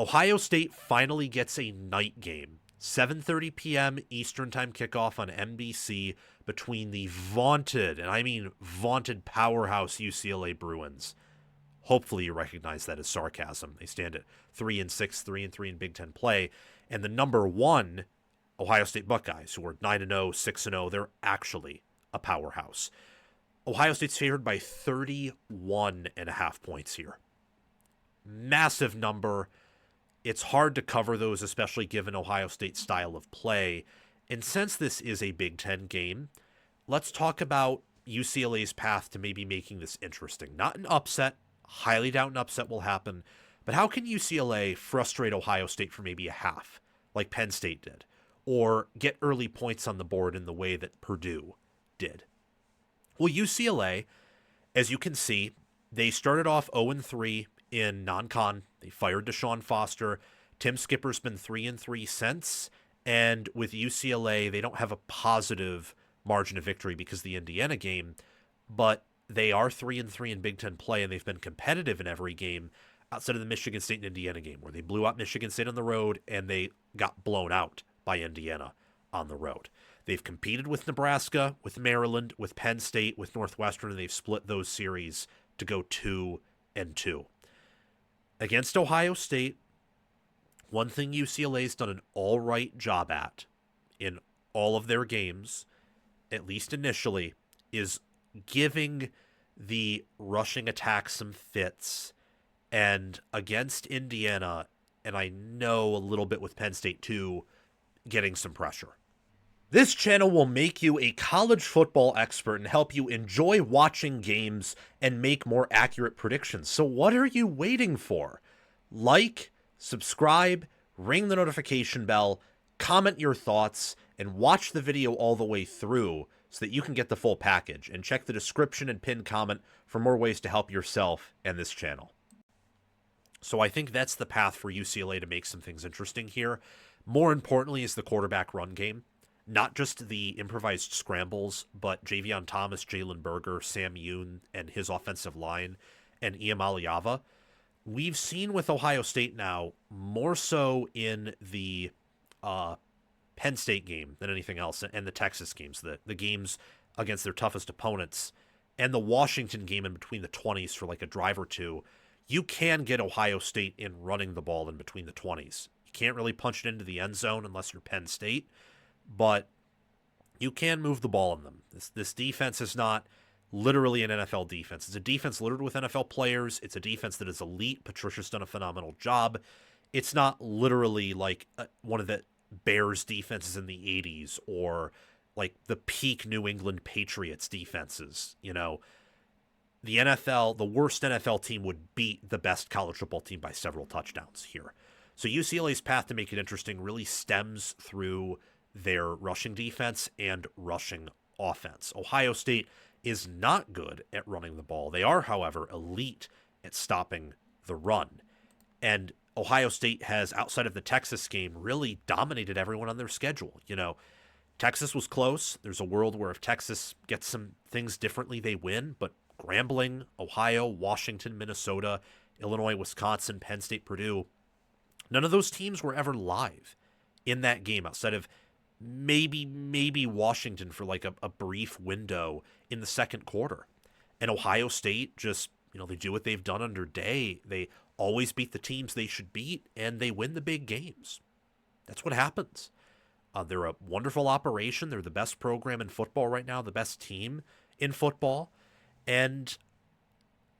Ohio State finally gets a night game. 7:30 p.m. Eastern Time kickoff on NBC between the vaunted, and I mean vaunted powerhouse UCLA Bruins. Hopefully you recognize that as sarcasm. They stand at 3-6, 3-3 in Big Ten play, and the number one Ohio State Buckeyes, who are 9-0, 6-0, they're actually a powerhouse. Ohio State's favored by 31.5 points here. Massive number. It's hard to cover those, especially given Ohio State's style of play. And since this is a Big Ten game, let's talk about UCLA's path to maybe making this interesting. Not an upset. Highly doubt an upset will happen. But how can UCLA frustrate Ohio State for maybe a half, like Penn State did? Or get early points on the board in the way that Purdue did? Well, UCLA, as you can see, they started off 0-3 in non-con. They fired Deshaun Foster. Tim Skipper's been 3-3 since. And with UCLA, they don't have a positive margin of victory because of the Indiana game, but they are 3-3 in Big Ten play, and they've been competitive in every game outside of the Michigan State and Indiana game, where they blew out Michigan State on the road and they got blown out by Indiana on the road. They've competed with Nebraska, with Maryland, with Penn State, with Northwestern, and they've split those series to go 2-2. Against Ohio State, one thing UCLA's done an all right job at in all of their games, at least initially, is giving the rushing attack some fits. And against Indiana, and I know a little bit with Penn State too, getting some pressure. This channel will make you a college football expert and help you enjoy watching games and make more accurate predictions. So what are you waiting for? Like, subscribe, ring the notification bell, comment your thoughts, and watch the video all the way through so that you can get the full package. And check the description and pinned comment for more ways to help yourself and this channel. So I think that's the path for UCLA to make some things interesting here. More importantly is the quarterback run game. Not just the improvised scrambles, but Javion Thomas, Jalen Berger, Sam Yoon, and his offensive line, and Iamaleava. We've seen with Ohio State now, more so in the Penn State game than anything else, and the Texas games, the games against their toughest opponents, and the Washington game in between the 20s for like a drive or two, you can get Ohio State in running the ball in between the 20s. You can't really punch it into the end zone unless you're Penn State, but you can move the ball in them. This defense is not literally an NFL defense. It's a defense littered with NFL players. It's a defense that is elite. Patricia's done a phenomenal job. It's not literally like one of the Bears defenses in the 80s or like the peak New England Patriots defenses. You know, the NFL, the worst NFL team would beat the best college football team by several touchdowns here. So UCLA's path to make it interesting really stems through their rushing defense and rushing offense. Ohio State is not good at running the ball. They are, however, elite at stopping the run. And Ohio State has, outside of the Texas game, really dominated everyone on their schedule. You know, Texas was close. There's a world where if Texas gets some things differently, they win. But Grambling, Ohio, Washington, Minnesota, Illinois, Wisconsin, Penn State, Purdue, none of those teams were ever live in that game outside of maybe Washington for like a brief window in the second quarter. And Ohio State just, they do what they've done under Day. They always beat the teams they should beat, and they win the big games. That's what happens. They're a wonderful operation. They're the best program in football right now, the best team in football. And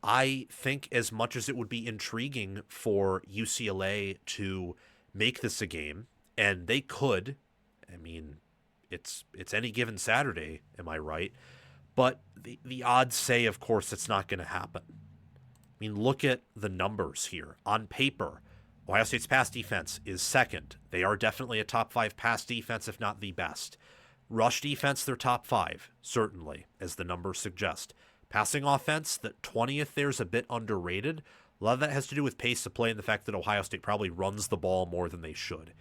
I think as much as it would be intriguing for UCLA to make this a game, and they could, I mean, it's any given Saturday, am I right? But the odds say, of course, it's not going to happen. I mean, look at the numbers here. On paper, Ohio State's pass defense is second. They are definitely a top 5 pass defense, if not the best. Rush defense, they're top 5, certainly, as the numbers suggest. Passing offense, the 20th there's a bit underrated. A lot of that has to do with pace of play and the fact that Ohio State probably runs the ball more than they should.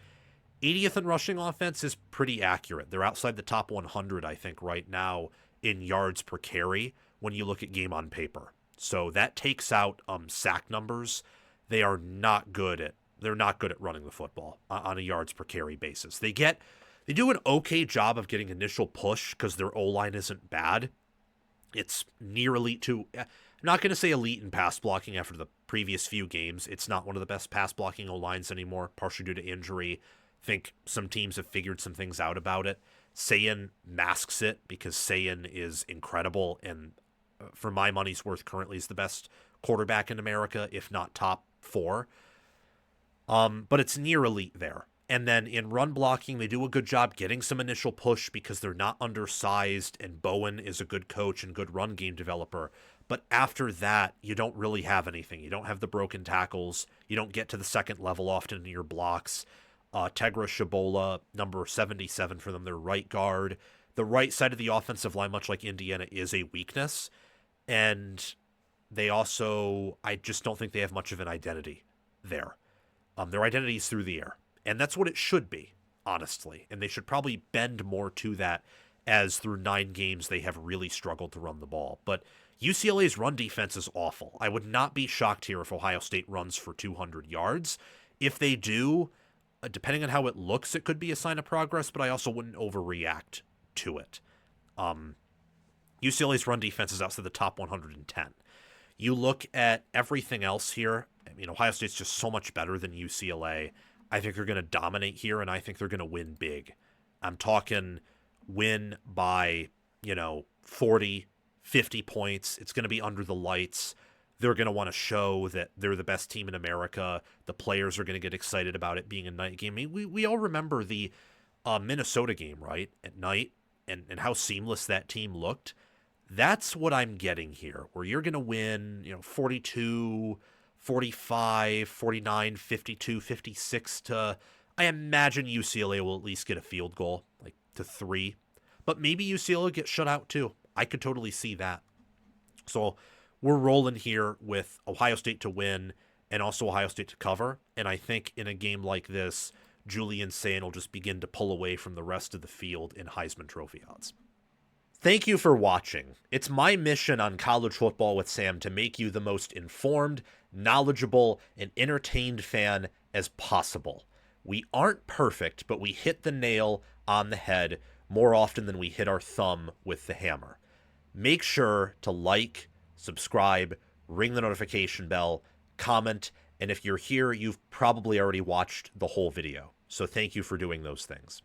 80th in rushing offense is pretty accurate. They're outside the top 100, I think, right now in yards per carry when you look at game on paper. So that takes out sack numbers. They are not good at They're not good at running the football on a yards per carry basis. They do an okay job of getting initial push because their O-line isn't bad. It's near elite too. I'm not going to say elite in pass blocking after the previous few games. It's not one of the best pass blocking O-lines anymore, partially due to injury. I think some teams have figured some things out about it. Sayin masks it because Sayin is incredible and for my money's worth currently is the best quarterback in America, if not top 4. But it's near elite there. And then in run blocking, they do a good job getting some initial push because they're not undersized, and Bowen is a good coach and good run game developer. But after that, you don't really have anything. You don't have the broken tackles. You don't get to the second level often in your blocks. Tegra Shabola, number 77 for them, their right guard. The right side of the offensive line, much like Indiana, is a weakness. And they also, I just don't think they have much of an identity there. Their identity is through the air. And that's what it should be, honestly. And they should probably bend more to that as through 9 games they have really struggled to run the ball. But UCLA's run defense is awful. I would not be shocked here if Ohio State runs for 200 yards. If they do, depending on how it looks, it could be a sign of progress, but I also wouldn't overreact to it. UCLA's run defense is outside the top 110. You look at everything else here, I mean, Ohio State's just so much better than UCLA. I think they're going to dominate here, and I think they're going to win big. I'm talking win by, 40, 50 points. It's going to be under the lights. They're going to want to show that they're the best team in America. The players are going to get excited about it being a night game. I mean, we all remember the Minnesota game, right, at night, and how seamless that team looked. That's what I'm getting here, where you're going to win, 42, 45, 49, 52, 56 to, I imagine UCLA will at least get a field goal, like to 3. But maybe UCLA will get shut out too. I could totally see that. So we're rolling here with Ohio State to win and also Ohio State to cover. And I think in a game like this, Julian Sayin will just begin to pull away from the rest of the field in Heisman Trophy odds. Thank you for watching. It's my mission on College Football with Sam to make you the most informed, knowledgeable, and entertained fan as possible. We aren't perfect, but we hit the nail on the head more often than we hit our thumb with the hammer. Make sure to like, subscribe, ring the notification bell, comment, and if you're here, you've probably already watched the whole video. So thank you for doing those things.